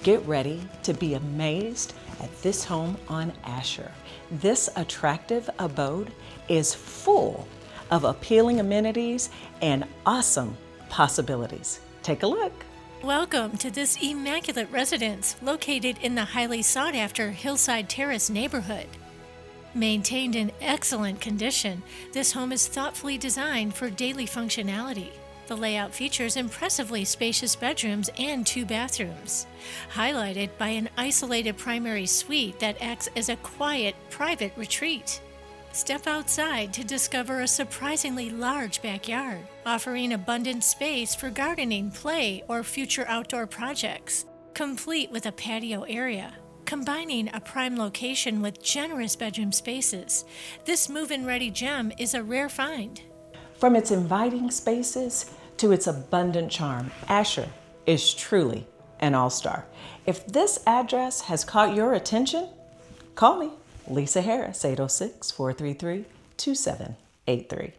Get ready to be amazed at this home on Asher. This attractive abode is full of appealing amenities and awesome possibilities. Take a look. Welcome to this immaculate residence located in the highly sought-after Hillside Terrace neighborhood. Maintained in excellent condition, this home is thoughtfully designed for daily functionality. The layout features impressively spacious bedrooms and 2 bathrooms, highlighted by an isolated primary suite that acts as a quiet, private retreat. Step outside to discover a surprisingly large backyard, offering abundant space for gardening, play, or future outdoor projects, complete with a patio area. Combining a prime location with generous bedroom spaces, this move-in ready gem is a rare find. From its inviting spaces to its abundant charm, Asher is truly an all-star. If this address has caught your attention, call me, Lisa Harris, 806-433-2783.